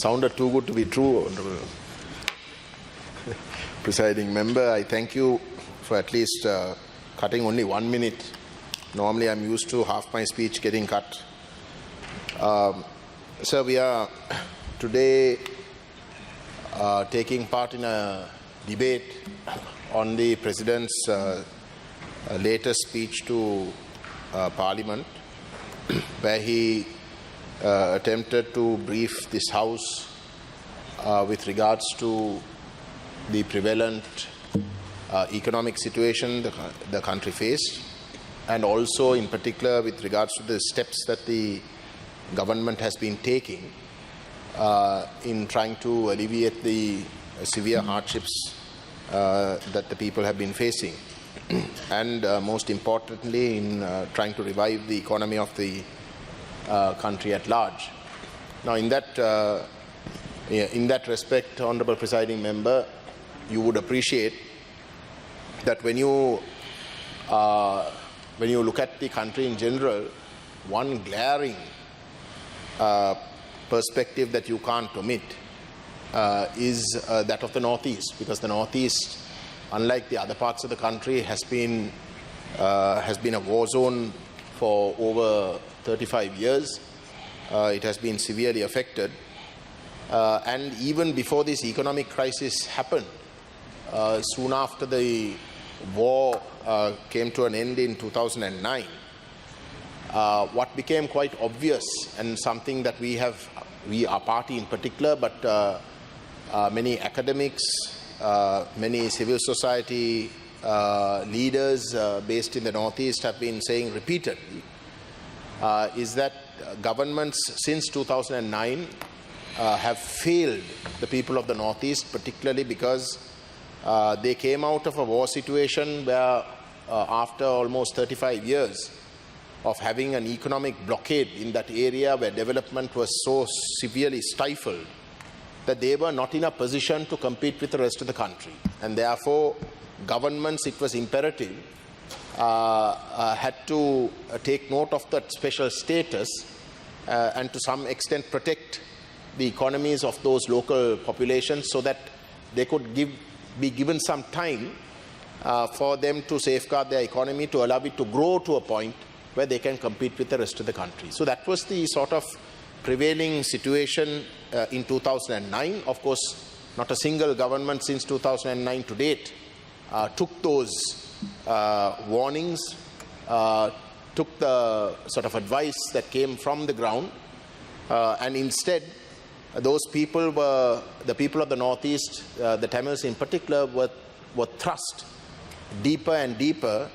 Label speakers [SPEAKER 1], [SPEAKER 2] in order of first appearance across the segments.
[SPEAKER 1] Sounded too good to be true, Honorable Presiding Member. I thank you for at least cutting only 1 minute. Normally I'm used to half my speech getting cut. Sir, we are today taking part in a debate on the President's latest speech to Parliament, where he attempted to brief this House with regards to the prevalent economic situation the country faced, and also in particular with regards to the steps that the government has been taking in trying to alleviate the severe hardships that the people have been facing, and most importantly in trying to revive the economy of the country at large. Now in that respect, Honourable Presiding Member, you would appreciate that when you look at the country in general, one glaring perspective that you can't omit is that of the Northeast, because the Northeast, unlike the other parts of the country, has been a war zone for over 35 years. It has been severely affected, and even before this economic crisis happened, soon after the war came to an end in 2009, what became quite obvious, and something that our party in particular, but many academics, many civil society leaders based in the Northeast have been saying repeatedly, is that governments since 2009 have failed the people of the Northeast, particularly because they came out of a war situation where after almost 35 years of having an economic blockade in that area where development was so severely stifled that they were not in a position to compete with the rest of the country. And therefore, governments, it was imperative, had to take note of that special status and to some extent protect the economies of those local populations so that they could be given some time for them to safeguard their economy, to allow it to grow to a point where they can compete with the rest of the country. So that was the sort of prevailing situation in 2009. Of course, not a single government since 2009 to date took those warnings, took the sort of advice that came from the ground, and instead those people were, the people of the Northeast, the Tamils in particular, were thrust deeper and deeper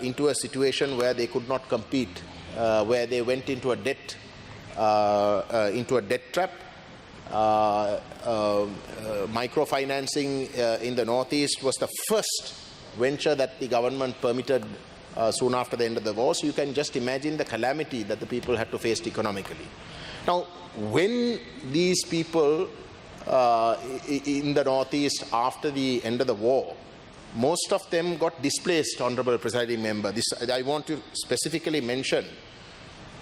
[SPEAKER 1] into a situation where they could not compete, where they went into a debt trap. Microfinancing in the Northeast was the first venture that the government permitted soon after the end of the war. So you can just imagine the calamity that the people had to face economically. Now, when these people in the Northeast after the end of the war, most of them got displaced, Honourable Presiding Member. I want to specifically mention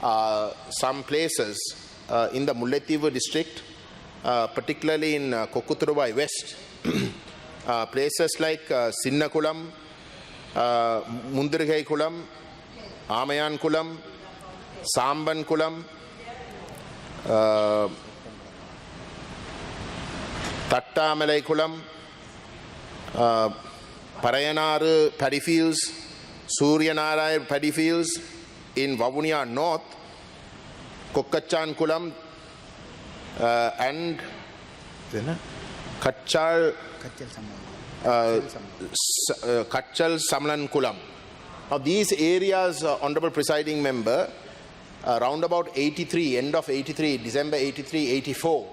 [SPEAKER 1] some places in the Mullaitivu district, particularly in Kokuthuruwai West, places like Sinnakulam, Mundirigai Kulam, Amayan Kulam, Samban Kulam, Tattamalai Kulam, Parayanaru paddy fields, Suryanaraya paddy fields in Vavuniya North, Kokkachan Kulam, and Kachal Samlan Kulam. Now these areas, Honourable Presiding Member, around about 83, end of 83, December 83, 84,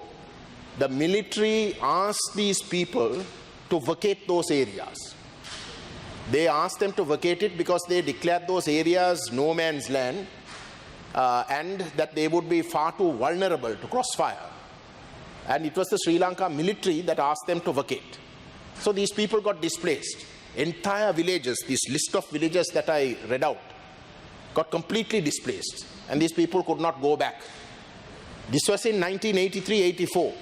[SPEAKER 1] the military asked these people to vacate those areas. They asked them to vacate it because they declared those areas no man's land, and that they would be far too vulnerable to crossfire. And it was the Sri Lanka military that asked them to vacate. So these people got displaced. Entire villages, this list of villages that I read out, got completely displaced. And these people could not go back. This was in 1983-84.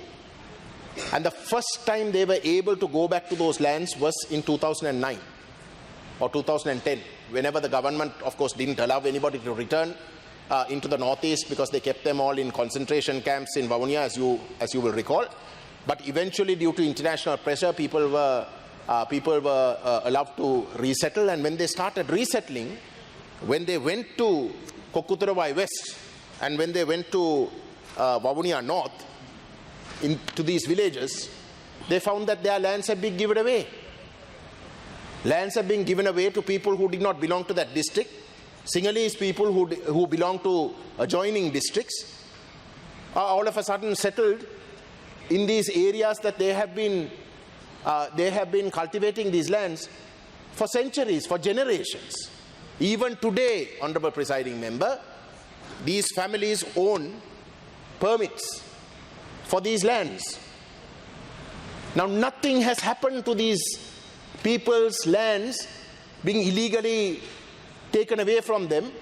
[SPEAKER 1] And the first time they were able to go back to those lands was in 2009 or 2010, whenever the government, of course, didn't allow anybody to return into the northeast because they kept them all in concentration camps in Vavuniya, as you will recall. But eventually, due to international pressure, people were allowed to resettle. And when they started resettling, when they went to Kokkuturavai West and when they went to Vavuniya North, into these villages, they found that their lands had been given away. Lands have been given away to people who did not belong to that district. Sinhalese people who belong to adjoining districts are all of a sudden settled in these areas that they have been cultivating these lands for centuries, for generations. Even today, Honorable Presiding Member, these families own permits for these lands. Now, nothing has happened to these people's lands being illegally taken away from them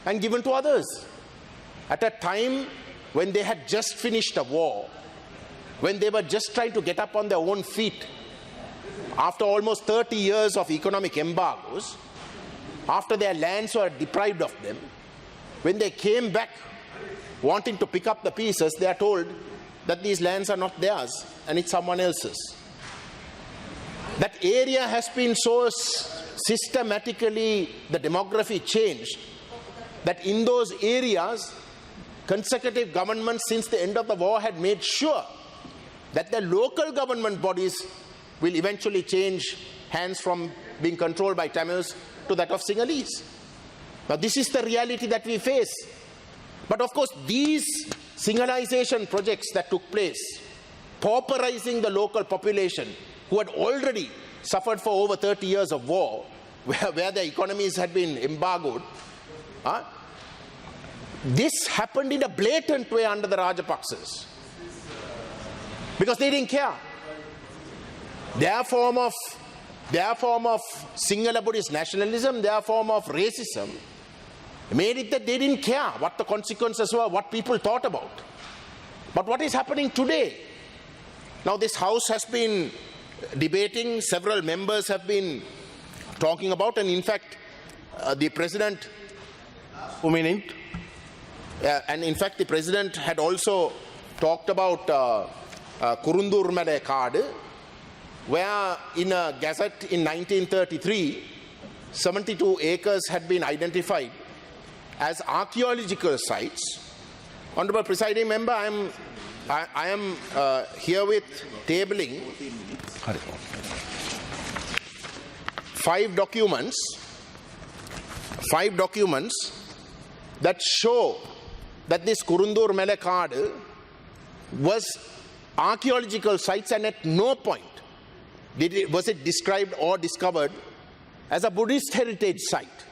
[SPEAKER 1] and given to others. At a time when they had just finished a war, when they were just trying to get up on their own feet, after almost 30 years of economic embargoes, after their lands were deprived of them, when they came back wanting to pick up the pieces, they are told that these lands are not theirs and it's someone else's. That area has been so systematically, the demography changed, that in those areas, consecutive governments since the end of the war had made sure that the local government bodies will eventually change hands from being controlled by Tamils to that of Sinhalese. Now, this is the reality that we face. But of course, these Sinhalization projects that took place, pauperizing the local population who had already suffered for over 30 years of war, where their economies had been embargoed, this happened in a blatant way under the Rajapaksas. Because they didn't care. Their form of Sinhala Buddhist nationalism, their form of racism, made it that they didn't care what the consequences were, what people thought about. But what is happening today? Now, this House has been debating, several members have been talking about, and in fact, the President, and in fact, the President had also talked about Kurundur Male Kaadu, where in a gazette in 1933, 72 acres had been identified as archaeological sites. Honorable Presiding Member, I am herewith tabling 5 documents that show that this Kurundur Male Kaadu was archaeological sites, and at no point was it described or discovered as a Buddhist heritage site.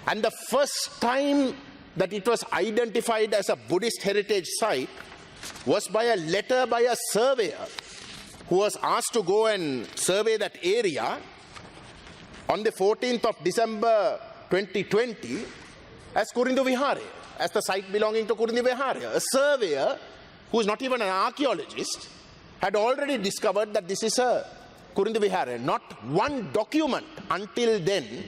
[SPEAKER 1] And the first time that it was identified as a Buddhist heritage site was by a letter by a surveyor who was asked to go and survey that area on the 14th of December 2020 as Kurindu Vihare, as the site belonging to Kurindu Vihare. A surveyor, who is not even an archaeologist, had already discovered that this is a Kurindu Vihare. Not one document until then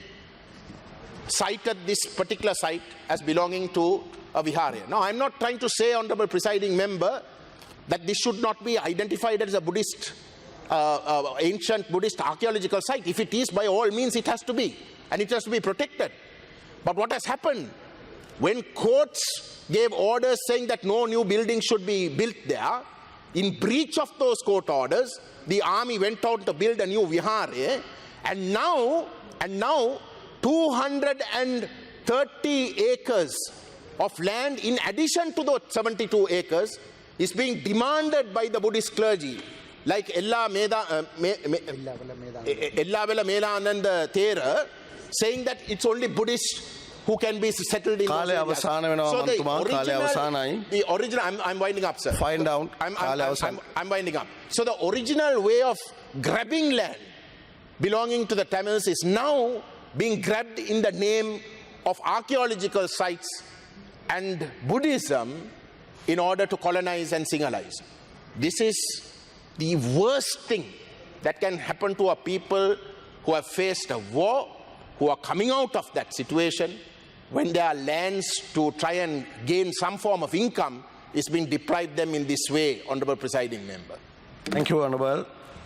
[SPEAKER 1] cited this particular site as belonging to a Vihare. Now, I'm not trying to say, Honorable Presiding Member, that this should not be identified as a Buddhist, ancient Buddhist archaeological site. If it is, by all means, it has to be, and it has to be protected. But what has happened? When courts gave orders saying that no new buildings should be built there, in breach of those court orders, the army went out to build a new Vihare, and now 230 acres of land, in addition to those 72 acres, is being demanded by the Buddhist clergy, like Ellavela Melananda Thera, saying that it's only Buddhists who can be settled in those areas. So the original, I'm winding up, sir.
[SPEAKER 2] Find out.
[SPEAKER 1] I'm winding up. So the original way of grabbing land belonging to the Tamils is now being grabbed in the name of archaeological sites and Buddhism in order to colonize and Sinhalise. This is the worst thing that can happen to a people who have faced a war, who are coming out of that situation, when their lands to try and gain some form of income is being deprived them in this way, Honourable Presiding Member.
[SPEAKER 2] Thank you, Honourable.